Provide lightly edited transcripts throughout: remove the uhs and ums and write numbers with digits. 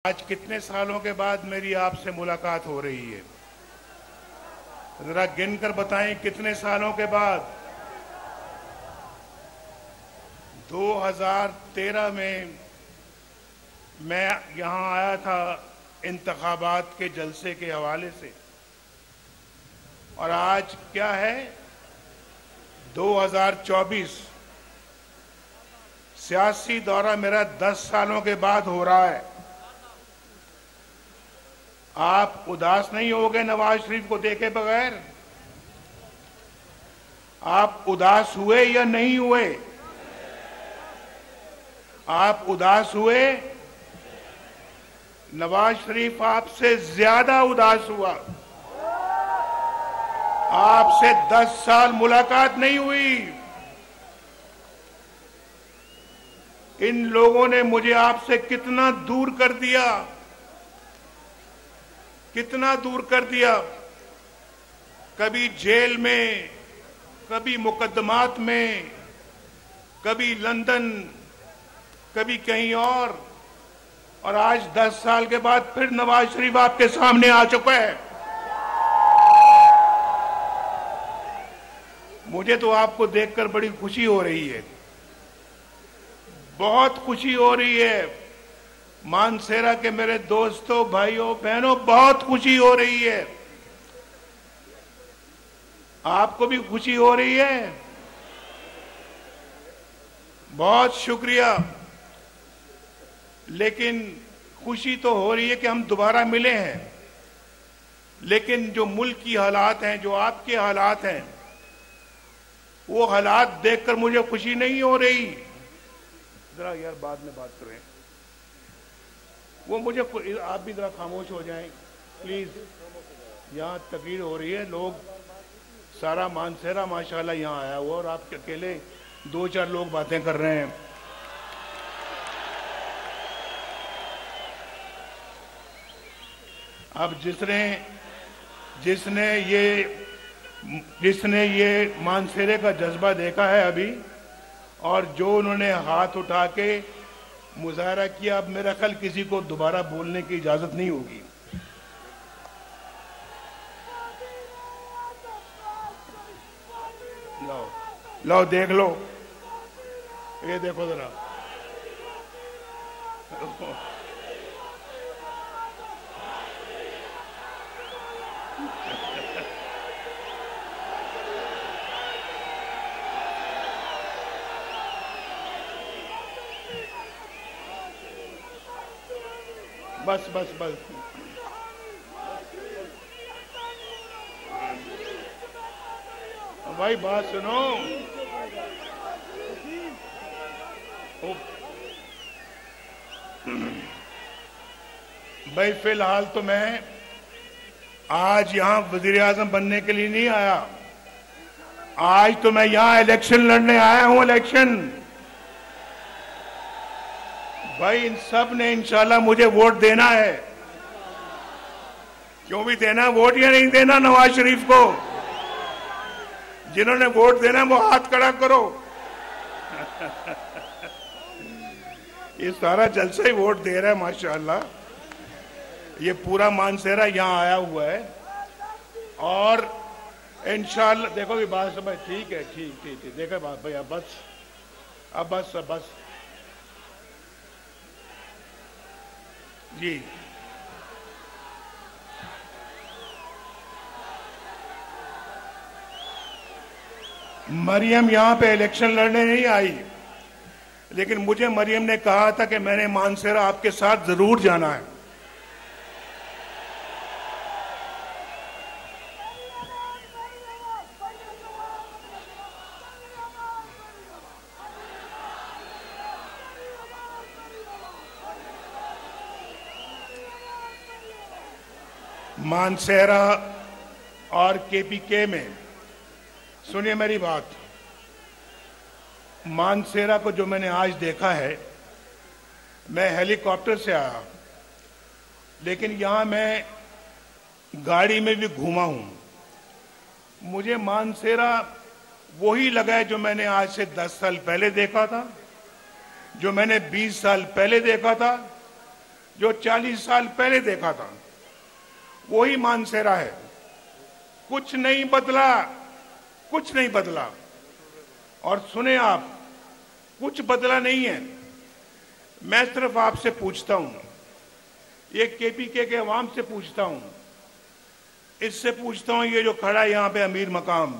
आज कितने सालों के बाद मेरी आपसे मुलाकात हो रही है? जरा गिनकर बताएं कितने सालों के बाद। 2013 में मैं यहां आया था इंतखाबात के जलसे के हवाले से, और आज क्या है 2024। सियासी दौरा मेरा 10 सालों के बाद हो रहा है। आप उदास नहीं हो गए नवाज शरीफ को देखे बगैर? आप उदास हुए या नहीं हुए? आप उदास हुए? नवाज शरीफ आपसे ज्यादा उदास हुआ। आपसे 10 साल मुलाकात नहीं हुई। इन लोगों ने मुझे आपसे कितना दूर कर दिया, कितना दूर कर दिया। कभी जेल में, कभी मुकदमात में, कभी लंदन, कभी कहीं और आज 10 साल के बाद फिर नवाज शरीफ आपके सामने आ चुका है। मुझे तो आपको देखकर बड़ी खुशी हो रही है, बहुत खुशी हो रही है। मानसेरा के मेरे दोस्तों, भाइयों, बहनों, बहुत खुशी हो रही है। आपको भी खुशी हो रही है? बहुत शुक्रिया। लेकिन खुशी तो हो रही है कि हम दोबारा मिले हैं, लेकिन जो मुल्क की हालात हैं, जो आपके हालात हैं, वो हालात देखकर मुझे खुशी नहीं हो रही। जरा यार बाद में बात करें, वो मुझे, आप भी जरा खामोश हो जाएं प्लीज। यहाँ तकरीर हो रही है, लोग सारा मानसेरा माशाल्लाह यहाँ आया हुआ और आप अकेले 2-4 लोग बातें कर रहे हैं। अब जिसने ये मानसेरे का जज्बा देखा है अभी, और जो उन्होंने हाथ उठा के मुजाहरा किया, अब मेरा ख्याल किसी को दोबारा बोलने की इजाजत नहीं होगी। लो देख लो, ये देखो जरा। बस बस बस भाई, बात सुनो। भाई फिलहाल तो मैं आज यहां वजीर आजम बनने के लिए नहीं आया। आज तो मैं यहां इलेक्शन लड़ने आया हूं। इलेक्शन भाई, इन सब ने इंशाल्लाह मुझे वोट देना है। क्यों भी देना वोट, या नहीं देना नवाज शरीफ को? जिन्होंने वोट देना वो हाथ खड़ा करो। ये सारा जलसा ही वोट दे रहा है माशाल्लाह। ये पूरा मानसेरा यहाँ आया हुआ है, और इंशाल्लाह देखो भी बात समझ। ठीक है, ठीक ठीक ठीक, देखो बात भैया, बस जी। मरियम यहां पे इलेक्शन लड़ने नहीं आई, लेकिन मुझे मरियम ने कहा था कि मैंने मानसेरा आपके साथ जरूर जाना है। मानसेरा और केपीके में, सुनिए मेरी बात, मानसेरा को जो मैंने आज देखा है, मैं हेलीकॉप्टर से आया, लेकिन यहां मैं गाड़ी में भी घूमा हूं। मुझे मानसेरा वही लगा है जो मैंने आज से 10 साल पहले देखा था, जो मैंने 20 साल पहले देखा था, जो 40 साल पहले देखा था वही मानसेरा है। कुछ नहीं बदला, कुछ नहीं बदला। और सुने आप, कुछ बदला नहीं है। मैं सिर्फ आपसे पूछता हूं, ये केपीके के अवाम से पूछता हूं, इससे पूछता हूं, ये जो खड़ा है यहां पे अमीर मकाम,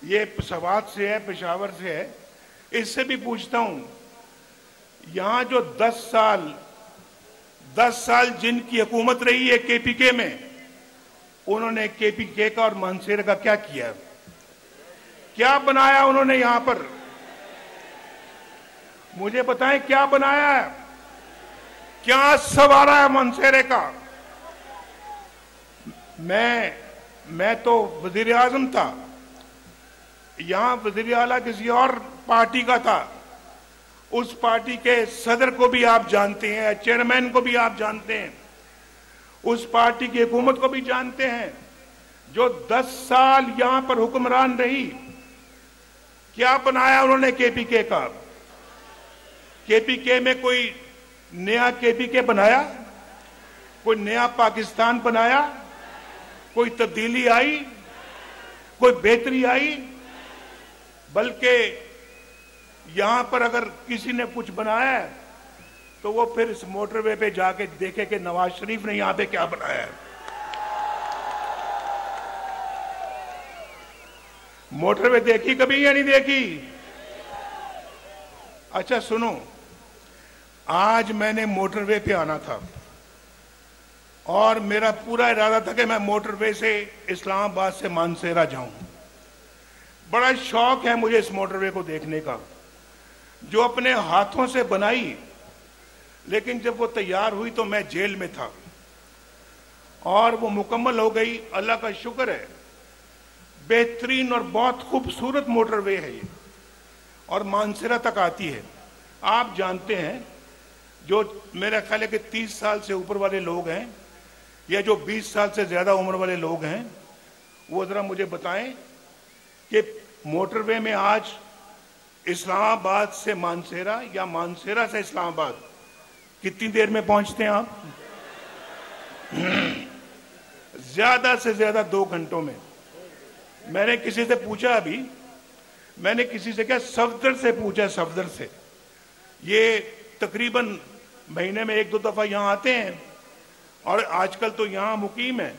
ये सवात से है, पेशावर से है, इससे भी पूछता हूं, यहां जो 10 साल जिनकी हुकूमत रही है केपीके में, उन्होंने केपीके का और मानसेरा का क्या किया, क्या बनाया उन्होंने यहां पर? मुझे बताएं क्या बनाया है, क्या सवारा है मानसेरे का? मैं तो वजीर आजम था, यहां वजीर आला किसी और पार्टी का था। उस पार्टी के सदर को भी आप जानते हैं, चेयरमैन को भी आप जानते हैं, उस पार्टी की हुकूमत को भी जानते हैं, जो 10 साल यहां पर हुक्मरान रही। क्या बनाया उन्होंने केपीके का? केपीके में कोई नया केपीके बनाया? कोई नया पाकिस्तान बनाया? कोई तब्दीली आई? कोई बेहतरी आई? बल्कि यहां पर अगर किसी ने कुछ बनाया है तो वो फिर इस मोटरवे पे जाके देखे कि नवाज शरीफ ने यहां पे क्या बनाया है। मोटरवे देखी कभी या नहीं देखी? अच्छा सुनो, आज मैंने मोटरवे पे आना था और मेरा पूरा इरादा था कि मैं मोटरवे से इस्लामाबाद से मानसेरा जाऊं। बड़ा शौक है मुझे इस मोटरवे को देखने का, जो अपने हाथों से बनाई, लेकिन जब वो तैयार हुई तो मैं जेल में था और वो मुकम्मल हो गई। अल्लाह का शुक्र है, बेहतरीन और बहुत खूबसूरत मोटरवे है ये, और मानसेरा तक आती है। आप जानते हैं, जो मेरा ख्याल है कि 30 साल से ऊपर वाले लोग हैं या जो 20 साल से ज्यादा उम्र वाले लोग हैं, वो जरा मुझे बताएं कि मोटरवे में आज इस्लामाबाद से मानसेरा या मानसेरा से इस्लामाबाद कितनी देर में पहुंचते हैं आप? ज्यादा से ज्यादा 2 घंटों में। मैंने किसी से पूछा, अभी मैंने किसी से क्या, सफदर से पूछा, सफदर से, ये तकरीबन महीने में 1-2 दफा यहां आते हैं और आजकल तो यहां मुकीम है।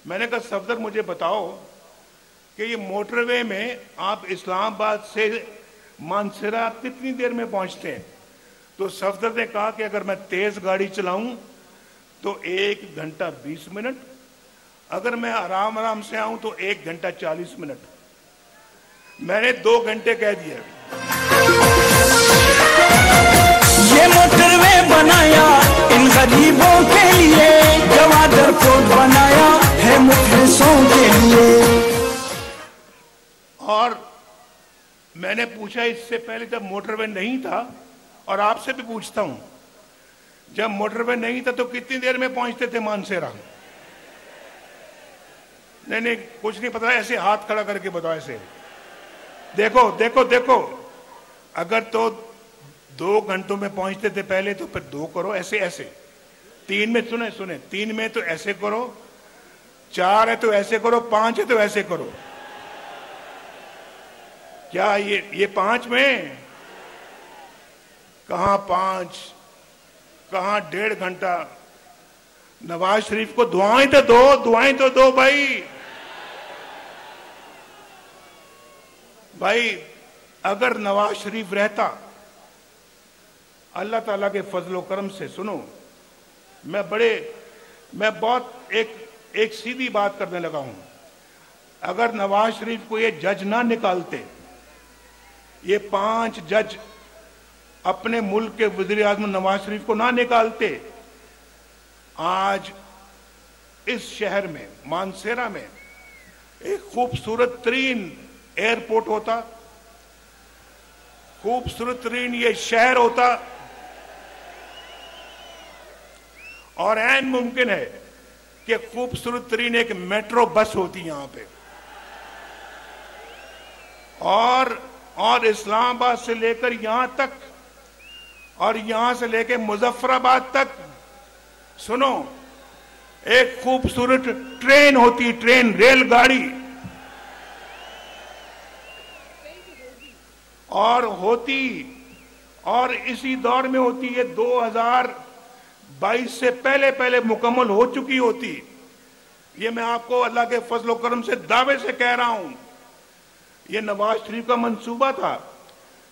मैंने कहा सफदर मुझे बताओ कि ये मोटरवे में आप इस्लामाबाद से मानसेरा कितनी देर में पहुंचते हैं? तो सफदर ने कहा कि अगर मैं तेज गाड़ी चलाऊं तो 1 घंटा 20 मिनट, अगर मैं आराम आराम से आऊं तो 1 घंटा 40 मिनट। मैंने 2 घंटे कह दिए। ये मोटरवे बनाया इन गरीबों के लिए, गवादर कोट बनाया है मुखलिसों के लिए। और मैंने पूछा इससे पहले जब मोटरवे नहीं था, और आपसे भी पूछता हूं, जब मोटरवे नहीं था तो कितनी देर में पहुंचते थे मानसेरा? नहीं, कुछ नहीं पता, ऐसे हाथ खड़ा करके बताओ, ऐसे देखो देखो देखो। अगर तो 2 घंटों में पहुंचते थे पहले तो फिर 2 करो, ऐसे ऐसे। 3 में सुने 3 में तो ऐसे करो, 4 है तो ऐसे करो, 5 है तो ऐसे करो। क्या ये 5 में? कहां 5, कहां 1.5 घंटा? नवाज शरीफ को दुआएं तो दो, दुआएं तो दो भाई। अगर नवाज शरीफ रहता, अल्लाह ताला के फजलो करम से, सुनो, मैं बहुत एक सीधी बात करने लगा हूं। अगर नवाज शरीफ को ये जज ना निकालते, ये 5 जज अपने मुल्क के वजीर आजम नवाज शरीफ को ना निकालते, आज इस शहर में मानसेरा में एक खूबसूरत तरीन एयरपोर्ट होता, खूबसूरत तरीन ये शहर होता, और ऐन मुमकिन है कि खूबसूरत तरीन एक मेट्रो बस होती यहां पे, और इस्लामाबाद से लेकर यहां तक और यहां से लेकर मुजफ्फराबाद तक सुनो, एक खूबसूरत ट्रेन होती, ट्रेन, रेलगाड़ी, और होती, और इसी दौर में होती, ये 2022 से पहले पहले मुकम्मल हो चुकी होती। ये मैं आपको अल्लाह के फजल करम से दावे से कह रहा हूं। ये नवाज शरीफ का मंसूबा था,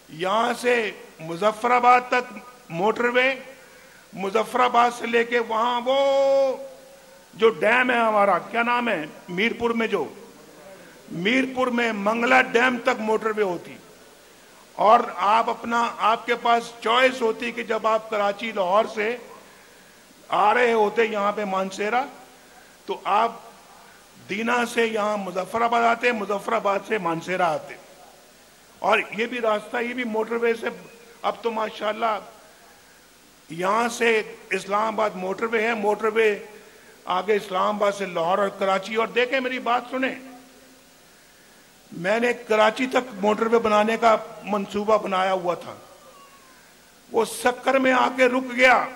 यहां से मुजफ्फराबाद तक मोटरवे, मुजफ्फराबाद से लेके वहां वो जो डैम है हमारा, क्या नाम है, मीरपुर में, जो मीरपुर में मंगला डैम तक मोटरवे होती। और आप अपना, आपके पास चॉइस होती कि जब आप कराची लाहौर से आ रहे होते यहां पे मानसेरा, तो आप दीना से यहां मुजफ्फराबाद आते, मुजफ्फराबाद से मानसेरा आते। और ये भी रास्ता, ये भी मोटरवे से, अब तो माशाल्लाह यहां से इस्लामाबाद मोटरवे है, मोटरवे आगे इस्लामाबाद से लाहौर और कराची। और देखें, मेरी बात सुने, मैंने कराची तक मोटरवे बनाने का मंसूबा बनाया हुआ था, वो सक्कर में आके रुक गया।